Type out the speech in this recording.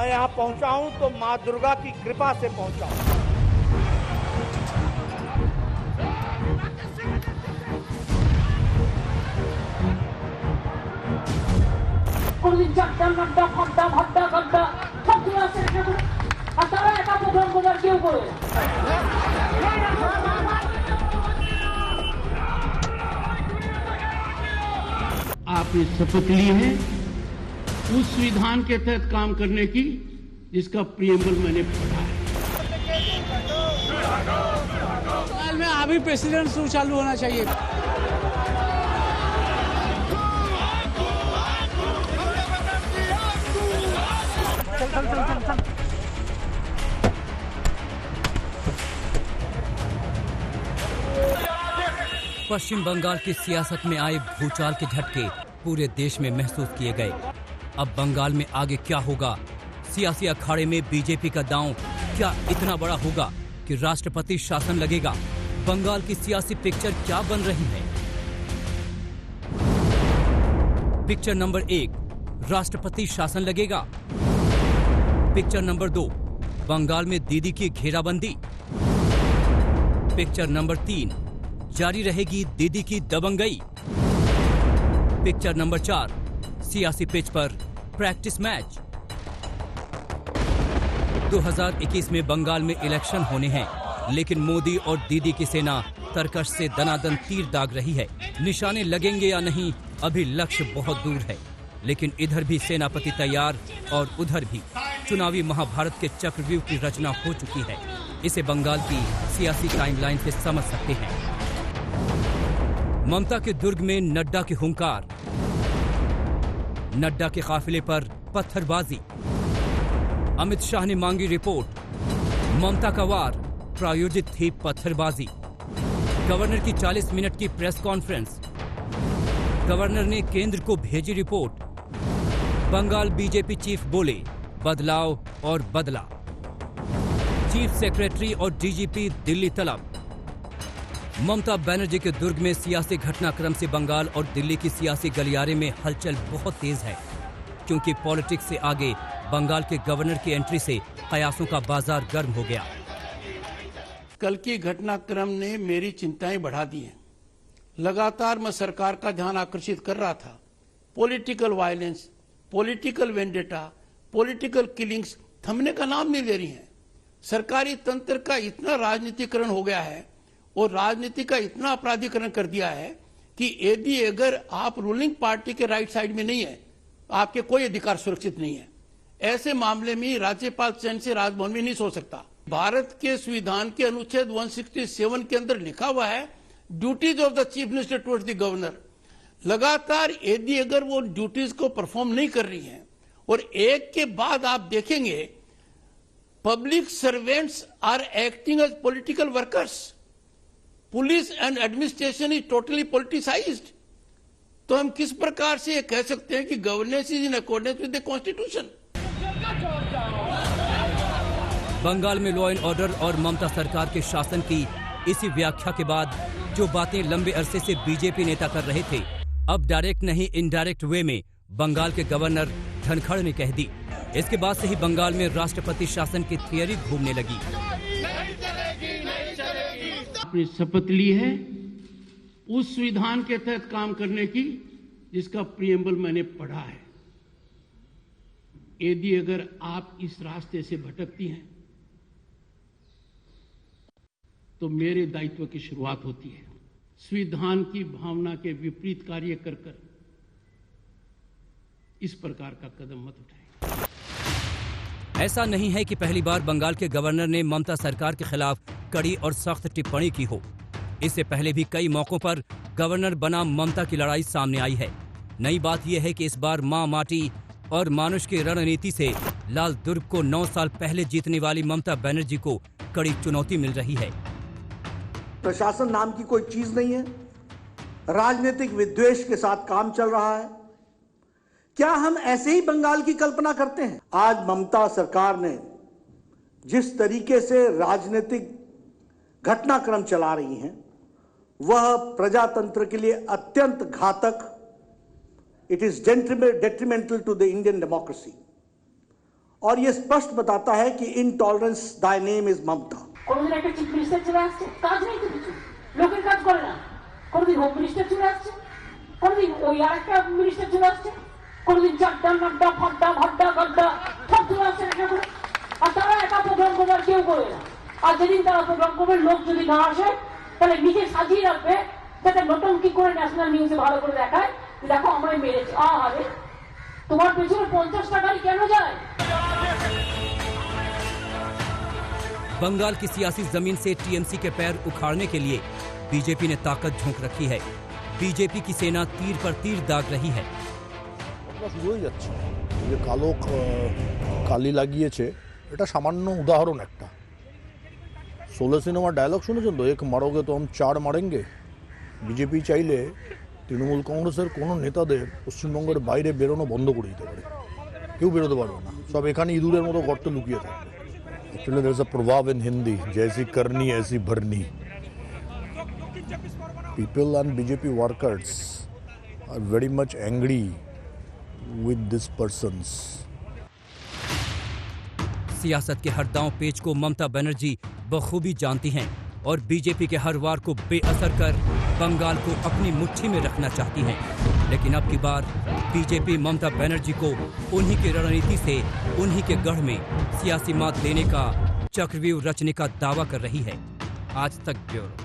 मैं यहाँ पहुंचा हूं तो मां दुर्गा की कृपा से पहुंचा हूं। आपने शपथ ली है उस संविधान के तहत काम करने की जिसका प्रियम्बल मैंने पढ़ा है। साल में अभी प्रेसिडेंट शो चालू होना चाहिए। पश्चिम बंगाल की सियासत में आए भूचाल के झटके पूरे देश में महसूस किए गए। अब बंगाल में आगे क्या होगा? सियासी अखाड़े में बीजेपी का दांव क्या इतना बड़ा होगा कि राष्ट्रपति शासन लगेगा? बंगाल की सियासी पिक्चर क्या बन रही है? पिक्चर नंबर 1, राष्ट्रपति शासन लगेगा। पिक्चर नंबर 2, बंगाल में दीदी की घेराबंदी। पिक्चर नंबर 3, जारी रहेगी दीदी की दबंगई। पिक्चर नंबर 4, सियासी पिच पर प्रैक्टिस मैच। 2021 में बंगाल में इलेक्शन होने हैं, लेकिन मोदी और दीदी की सेना तरकश से दनादन तीर दाग रही है। निशाने लगेंगे या नहीं, अभी लक्ष्य बहुत दूर है, लेकिन इधर भी सेनापति तैयार और उधर भी चुनावी महाभारत के चक्रव्यूह की रचना हो चुकी है। इसे बंगाल की सियासी टाइमलाइन से समझ सकते हैं। ममता के दुर्ग में नड्डा के हुंकार, नड्डा के काफिले पर पत्थरबाजी। अमित शाह ने मांगी रिपोर्ट, ममता का वार, प्रायोजित थी पत्थरबाजी। गवर्नर की 40 मिनट की प्रेस कॉन्फ्रेंस, गवर्नर ने केंद्र को भेजी रिपोर्ट। बंगाल बीजेपी चीफ बोले, बदलाव और बदला। चीफ सेक्रेटरी और डीजीपी दिल्ली तलब। ममता बनर्जी के दुर्ग में सियासी घटनाक्रम से बंगाल और दिल्ली की सियासी गलियारे में हलचल बहुत तेज है, क्योंकि पॉलिटिक्स से आगे बंगाल के गवर्नर की एंट्री से कयासों का बाजार गर्म हो गया। कल की घटनाक्रम ने मेरी चिंताएं बढ़ा दी हैं। लगातार मैं सरकार का ध्यान आकर्षित कर रहा था। Political violence, political vendetta, political killings थमने का नाम नहीं ले रही हैं। सरकारी तंत्र का इतना राजनीतिकरण हो गया है और राजनीति का इतना अपराधीकरण कर दिया है कि यदि अगर आप रूलिंग पार्टी के राइट साइड में नहीं है, आपके कोई अधिकार सुरक्षित नहीं है। ऐसे मामले में राज्यपाल चैन से राजभवन में नहीं सो सकता। भारत के संविधान के अनुच्छेद 167 के अंदर लिखा हुआ है, duties of the chief minister towards the governor. लगातार यदि अगर वो ड्यूटीज को परफॉर्म नहीं कर रही हैं और एक के बाद आप देखेंगे public servants are acting as political workers, police and administration is totally politicised, तो हम किस प्रकार से कह सकते हैं कि governance is in accordance with the constitution? Bengal में लॉ एंड ऑर्डर और ममता सरकार के शासन की इसी व्याख्या के बाद जो बातें लंबे अरसे से बीजेपी नेता कर रहे थे, अब डायरेक्ट नहीं इनडायरेक्ट वे में बंगाल के गवर्नर धनखड़ ने कह दी। इसके बाद से ही बंगाल में राष्ट्रपति शासन की थियरी घूमने लगी। आपने शपथ ली है उस संविधान के तहत काम करने की जिसका प्रियम्बल मैंने पढ़ा है। यदि अगर आप इस रास्ते से भटकती हैं तो मेरे दायित्व की शुरुआत होती है। संविधान की भावना के विपरीत कार्य कर कर इस प्रकार का कदम मत उठाएं। ऐसा नहीं है कि पहली बार बंगाल के गवर्नर ने ममता सरकार के खिलाफ कड़ी और सख्त टिप्पणी की हो। इससे पहले भी कई मौकों पर गवर्नर बनाम ममता की लड़ाई सामने आई है। नई बात यह है कि इस बार मां माटी और मानुष की रणनीति से लाल दुर्ग को 9 साल पहले जीतने वाली ममता बनर्जी को कड़ी चुनौती मिल रही है। प्रशासन नाम की कोई चीज नहीं है, राजनीतिक विद्वेष के साथ काम चल रहा है। क्या हम ऐसे ही बंगाल की कल्पना करते हैं? आज ममता सरकार ने जिस तरीके से राजनीतिक घटनाक्रम चला रही हैं, वह प्रजातंत्र के लिए अत्यंत घातक, it is detrimental to the Indian democracy. और ये स्पष्ट बताता है कि intolerance thy name is Mamata. কোনদিন একটা চিফ মিনিস্টার চলে আসছে, কাজ নেই তো কিছু, লোকের কাজ করে না। কোনদিন হোম মিনিস্টার চলে আসছে, কোনদিন ওই আরেকটা মিনিস্টার চলে আসছে, কোনদিন চাড্ডা নাড্ডা ফাড্ডা ভাড্ডা গাড্ডা সব চলে আসছে একটা করে। আর তারা একা প্রোগ্রাম করবে, আর কেউ করবে না। আর যেদিন তারা প্রোগ্রাম করবে, লোক যদি না আসে তাহলে নিজে সাজিয়ে রাখবে, যাতে নতুনকি করে ন্যাশনাল নিউজে ভালো করে দেখায়, দেখো আমরাই মেরেছি। আরে তোমার পেছনে 50টা গাড়ি কেন যায়? बंगाल की सियासी जमीन से टीएमसी के पैर उखाड़ने के लिए बीजेपी ने ताकत झोंक रखी है। बीजेपी की सेना तीर पर तीर दाग रही है। শুরু হয়ে যাচ্ছে যে কালো কালি লাগিয়েছে, এটা সামান্য উদাহরণ একটা। 16 সিনেমার ডায়লগ শুনেছেন তো, এক মারোগে তো हम 4 মারেঙ্গে। বিজেপি চাইলে তৃণমূল কংগ্রেসের কোনো নেতাদের পশ্চিমবঙ্গের বাইরে বেরোনো বন্ধ করে দিতে পারে, কেউ বেরোতে পারবে না, সব এখানে ইঁদুরের মতো গর্তে লুকিয়ে থাকবে। Actually, there is a proverb in Hindi, जैसी करनी ऐसी भरनी. People and BJP workers are very much angry with these persons. सियासत के हर दांव पेच को ममता बनर्जी बखूबी जानती हैं और बीजेपी के हर वार को बेअसर कर बंगाल को अपनी मुट्ठी में रखना चाहती हैं। लेकिन अब की बार बीजेपी ममता बनर्जी को उन्हीं की रणनीति से उन्हीं के गढ़ में सियासी मात देने का चक्रव्यूह रचने का दावा कर रही है। आज तक ब्यूरो।